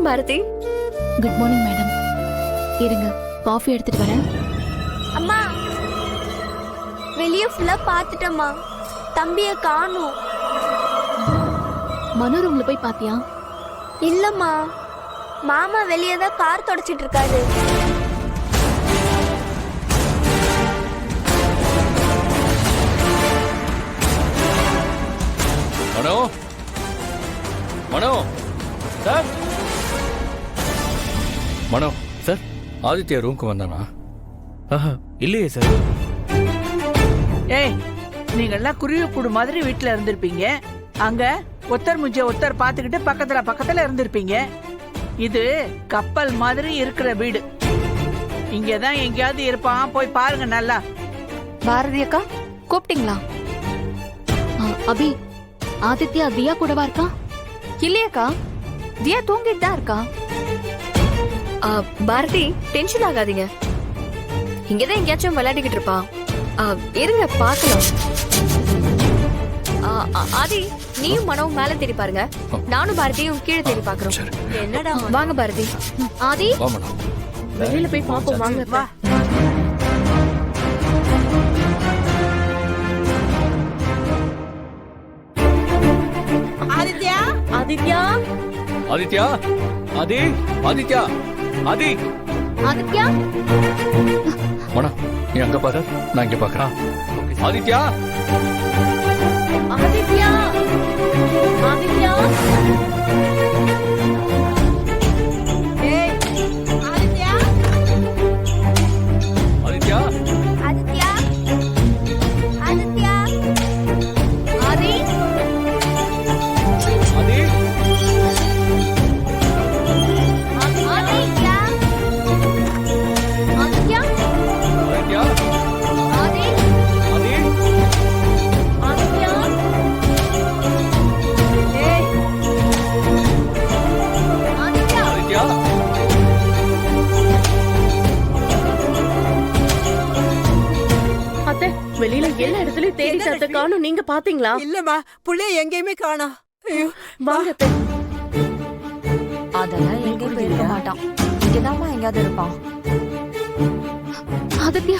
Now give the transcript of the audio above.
Bharathi. Good morning madam. இருங்க, coffee எடுத்துட்டு வரேன். அம்மா, வெளியே ஃபுல்லா பாத்துட்டம்மா, தம்பிய காணோம். மனோ ரூம்ல போய் பாத்தியா? இல்லம்மா, மாமா வெளியே தான் கார் தொடச்சிட்டு இருக்காரு. மனோ, மனோ சார், மனோ சார், ஆதித்யா ரூமுக்கு வந்தானா? இல்லையே சார். ஏய், நீங்கெல்லாம் குருவி கூடு மாதிரி வீட்டுல இருந்திருப்பீங்க. அங்க ஒத்தர் முஞ்ச ஒத்தர் பாத்துக்கிட்டு பக்கத்துல இருந்திருப்பீங்க. இது கப்பல் மாதிரி இருக்கிற வீடு. இங்கதான் எங்கேயாவது இருப்பான், போய் பாருங்க நல்லா. பாரதி அக்கா கூப்பிட்டீங்களா? அபி, ஆதித்யா தியா கூடவா இருக்கா? இல்லையக்கா, தியா தூங்கிட்டு தான் இருக்கா. பாரதி டென்ஷன் ஆகாதீங்க, இங்கதான் எங்கேயாச்சும் விளையாடிக்கிட்டு இருப்பா. இருங்க பாக்கலாம். ஆதி, நீயும் மனோவும் மேல தேடி பாருங்க, நானும் பாரதியும் கீழே தேடி பாக்குறோம். என்னடா, வாங்க பாரதி. ஆதி, வெளியில போய் பாப்போம் வாங்க. வா. ஆதித்யா, ஆதித்யா, ஆதித்யா, ஆதி, ஆதித்யா, ஆதி, ஆதித்யா, மனோ நீ அங்க பாரு, நான் இங்க பாக்குறேன். ஆதித்யா, ஆதித்யா, ஆதித்யா. ஏய், ஆதித்யா, ஆதித்யா, ஆதித்யா, ஆதித்யா, ஆதி, ஆதி, ஆதித்யா, ஆதித்யா, ஆதித்யா, ஆதி, ஆதி, ஆதித்யா. ஏய், ஆதித்யா, ஆதித்யா. அத்தை, வெளியில எல்லா இடத்துலயும் தேடி சத்த காணும். நீங்க பாத்தீங்களா? இல்லம்மா, புள்ளைய எங்கேயுமே காணோம். வாங்க அத்தை. அதெல்லாம் எங்கேயும் போயிருக்க மாட்டான், இங்கதாம்மா எங்கேயாவது இருப்பான். ஆதித்யா,